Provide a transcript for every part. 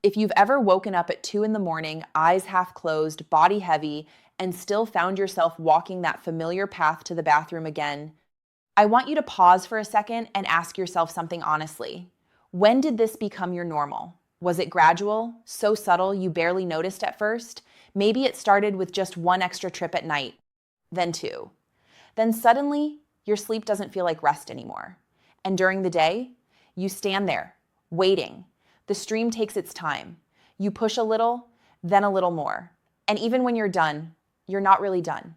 If you've ever woken up at 2 in the morning, eyes half closed, body heavy, and still found yourself walking that familiar path to the bathroom again, I want you to pause for a second and ask yourself something honestly. When did this become your normal? Was it gradual, so subtle you barely noticed at first? Maybe it started with just one extra trip at night, then two. Then suddenly, your sleep doesn't feel like rest anymore. And during the day, you stand there, waiting. The stream takes its time. You push a little, then a little more. And even when you're done, you're not really done.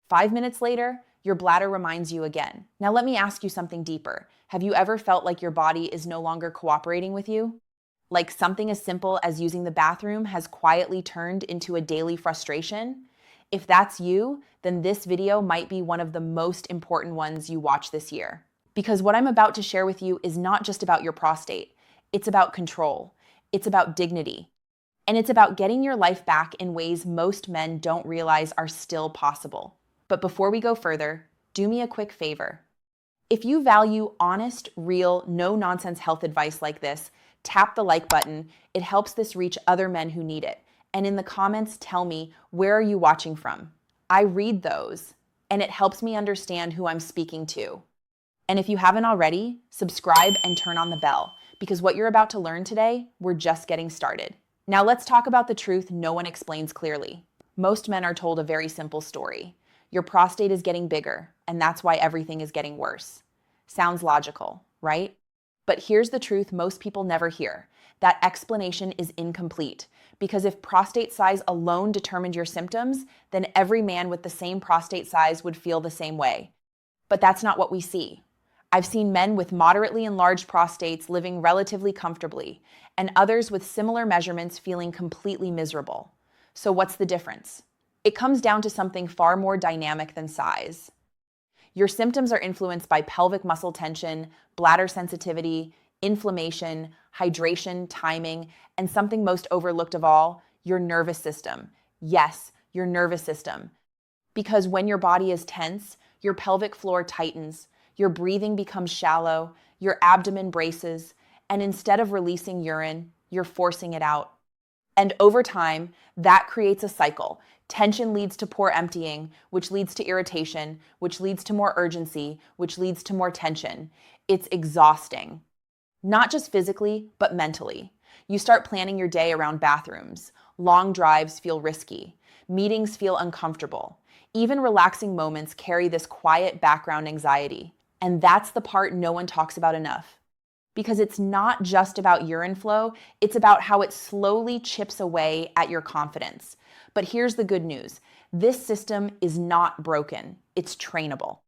5 minutes later, your bladder reminds you again. Now let me ask you something deeper. Have you ever felt like your body is no longer cooperating with you? Like something as simple as using the bathroom has quietly turned into a daily frustration? If that's you, then this video might be one of the most important ones you watch this year. Because what I'm about to share with you is not just about your prostate. It's about control. It's about dignity. And it's about getting your life back in ways most men don't realize are still possible. But before we go further, do me a quick favor. If you value honest, real, no-nonsense health advice like this, tap the like button. It helps this reach other men who need it. And in the comments, tell me, where are you watching from? I read those, and it helps me understand who I'm speaking to. And if you haven't already, subscribe and turn on the bell, because what you're about to learn today, we're just getting started. Now let's talk about the truth no one explains clearly. Most men are told a very simple story. Your prostate is getting bigger, and that's why everything is getting worse. Sounds logical, right? But here's the truth most people never hear. That explanation is incomplete, because if prostate size alone determined your symptoms, then every man with the same prostate size would feel the same way. But that's not what we see. I've seen men with moderately enlarged prostates living relatively comfortably, and others with similar measurements feeling completely miserable. So what's the difference? It comes down to something far more dynamic than size. Your symptoms are influenced by pelvic muscle tension, bladder sensitivity, inflammation, hydration, timing, and something most overlooked of all, your nervous system. Yes, your nervous system. Because when your body is tense, your pelvic floor tightens, your breathing becomes shallow, your abdomen braces, and instead of releasing urine, you're forcing it out. And over time, that creates a cycle. Tension leads to poor emptying, which leads to irritation, which leads to more urgency, which leads to more tension. It's exhausting. Not just physically, but mentally. You start planning your day around bathrooms. Long drives feel risky. Meetings feel uncomfortable. Even relaxing moments carry this quiet background anxiety. And that's the part no one talks about enough. Because it's not just about urine flow, it's about how it slowly chips away at your confidence. But here's the good news. This system is not broken. It's trainable.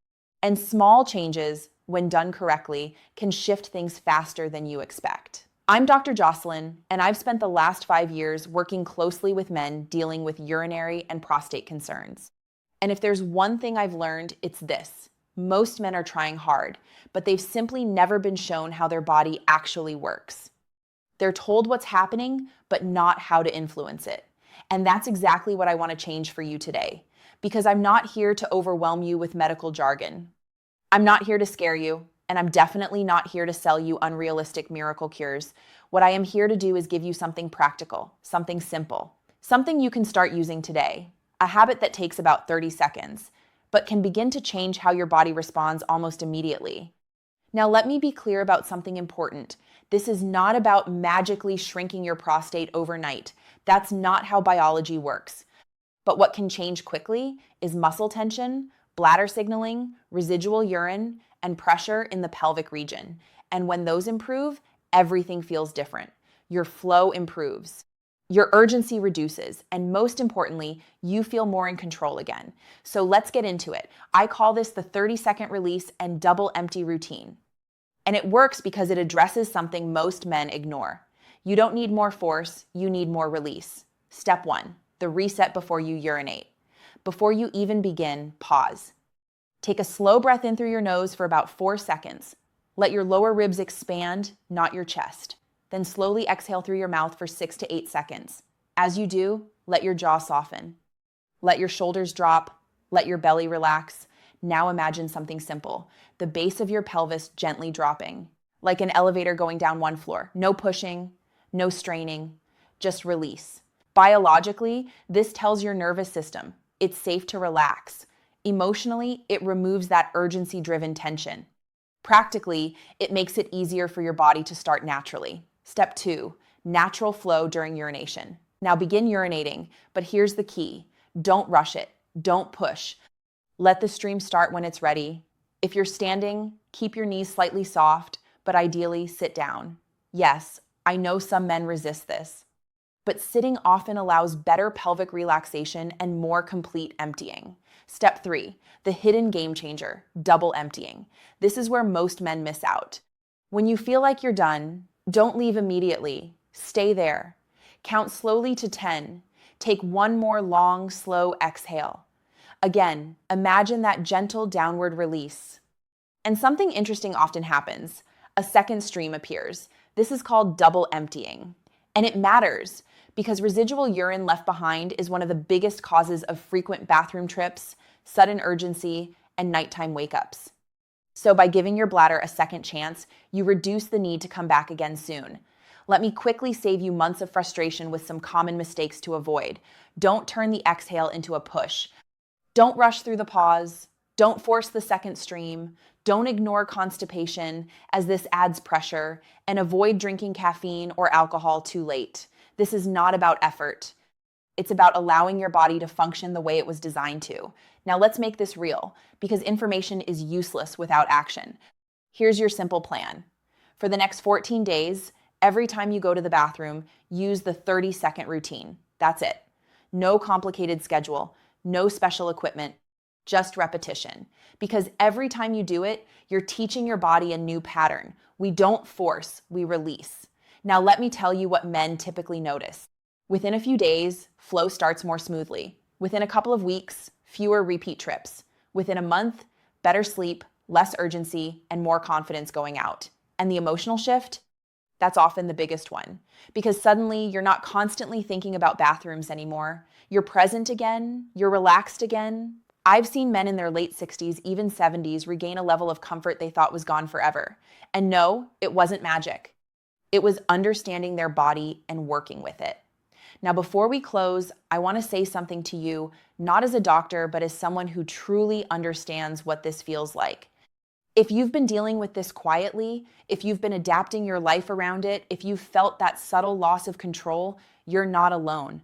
And small changes, when done correctly, can shift things faster than you expect. I'm Dr. Jocelyn, and I've spent the last 5 years working closely with men dealing with urinary and prostate concerns. And if there's one thing I've learned, it's this. Most men are trying hard, but they've simply never been shown how their body actually works. They're told what's happening, but not how to influence it. And that's exactly what I want to change for you today, because I'm not here to overwhelm you with medical jargon. I'm not here to scare you, and I'm definitely not here to sell you unrealistic miracle cures. What I am here to do is give you something practical, something simple, something you can start using today, a habit that takes about 30 seconds, but can begin to change how your body responds almost immediately. Now, let me be clear about something important. This is not about magically shrinking your prostate overnight. That's not how biology works. But what can change quickly is muscle tension, bladder signaling, residual urine, and pressure in the pelvic region. And when those improve, everything feels different. Your flow improves. Your urgency reduces, and most importantly, you feel more in control again. So let's get into it. I call this the 30-second release and double empty routine. And it works because it addresses something most men ignore. You don't need more force, you need more release. Step 1, the reset before you urinate. Before you even begin, pause. Take a slow breath in through your nose for about 4 seconds. Let your lower ribs expand, not your chest. Then slowly exhale through your mouth for 6 to 8 seconds. As you do, let your jaw soften. Let your shoulders drop. Let your belly relax. Now imagine something simple. The base of your pelvis gently dropping, like an elevator going down one floor. No pushing, no straining, just release. Biologically, this tells your nervous system it's safe to relax. Emotionally, it removes that urgency-driven tension. Practically, it makes it easier for your body to start naturally. Step 2, natural flow during urination. Now begin urinating, but here's the key. Don't rush it. Don't push. Let the stream start when it's ready. If you're standing, keep your knees slightly soft, but ideally sit down. Yes, I know some men resist this, but sitting often allows better pelvic relaxation and more complete emptying. Step 3, the hidden game changer, double emptying. This is where most men miss out. When you feel like you're done, don't leave immediately. Stay there. Count slowly to 10. Take one more long, slow exhale. Again, imagine that gentle downward release. And something interesting often happens. A second stream appears. This is called double emptying. And it matters because residual urine left behind is one of the biggest causes of frequent bathroom trips, sudden urgency, and nighttime wake-ups. So by giving your bladder a second chance, you reduce the need to come back again soon. Let me quickly save you months of frustration with some common mistakes to avoid. Don't turn the exhale into a push. Don't rush through the pause. Don't force the second stream. Don't ignore constipation, as this adds pressure, and avoid drinking caffeine or alcohol too late. This is not about effort. It's about allowing your body to function the way it was designed to. Now let's make this real, because information is useless without action. Here's your simple plan. For the next 14 days, every time you go to the bathroom, use the 30-second routine. That's it. No complicated schedule, no special equipment, just repetition. Because every time you do it, you're teaching your body a new pattern. We don't force, we release. Now let me tell you what men typically notice. Within a few days, flow starts more smoothly. Within a couple of weeks, fewer repeat trips. Within a month, better sleep, less urgency, and more confidence going out. And the emotional shift? That's often the biggest one, because suddenly you're not constantly thinking about bathrooms anymore. You're present again, you're relaxed again. I've seen men in their late 60s, even 70s, regain a level of comfort they thought was gone forever. And no, it wasn't magic. It was understanding their body and working with it. Now, before we close, I want to say something to you, not as a doctor, but as someone who truly understands what this feels like. If you've been dealing with this quietly, if you've been adapting your life around it, if you've felt that subtle loss of control, you're not alone.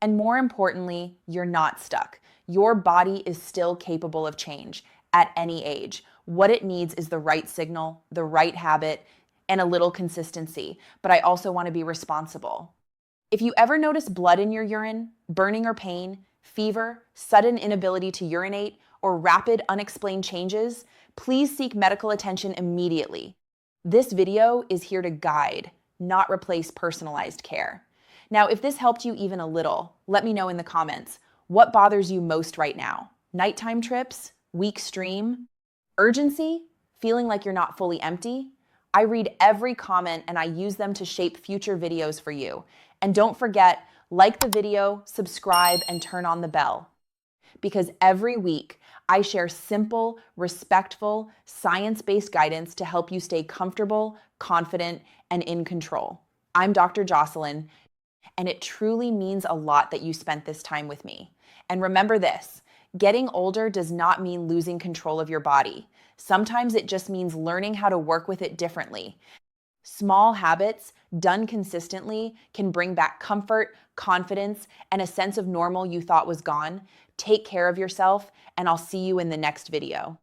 And more importantly, you're not stuck. Your body is still capable of change at any age. What it needs is the right signal, the right habit, and a little consistency. But I also want to be responsible. If you ever notice blood in your urine, burning or pain, fever, sudden inability to urinate, or rapid unexplained changes, please seek medical attention immediately. This video is here to guide, not replace personalized care. Now, if this helped you even a little, let me know in the comments. What bothers you most right now? Nighttime trips? Weak stream? Urgency? Feeling like you're not fully empty? I read every comment and I use them to shape future videos for you. And don't forget, like the video, subscribe, and turn on the bell. Because every week, I share simple, respectful, science-based guidance to help you stay comfortable, confident, and in control. I'm Dr. Jocelyn, and it truly means a lot that you spent this time with me. And remember this, getting older does not mean losing control of your body. Sometimes it just means learning how to work with it differently. Small habits, done consistently, can bring back comfort, confidence, and a sense of normal you thought was gone. Take care of yourself, and I'll see you in the next video.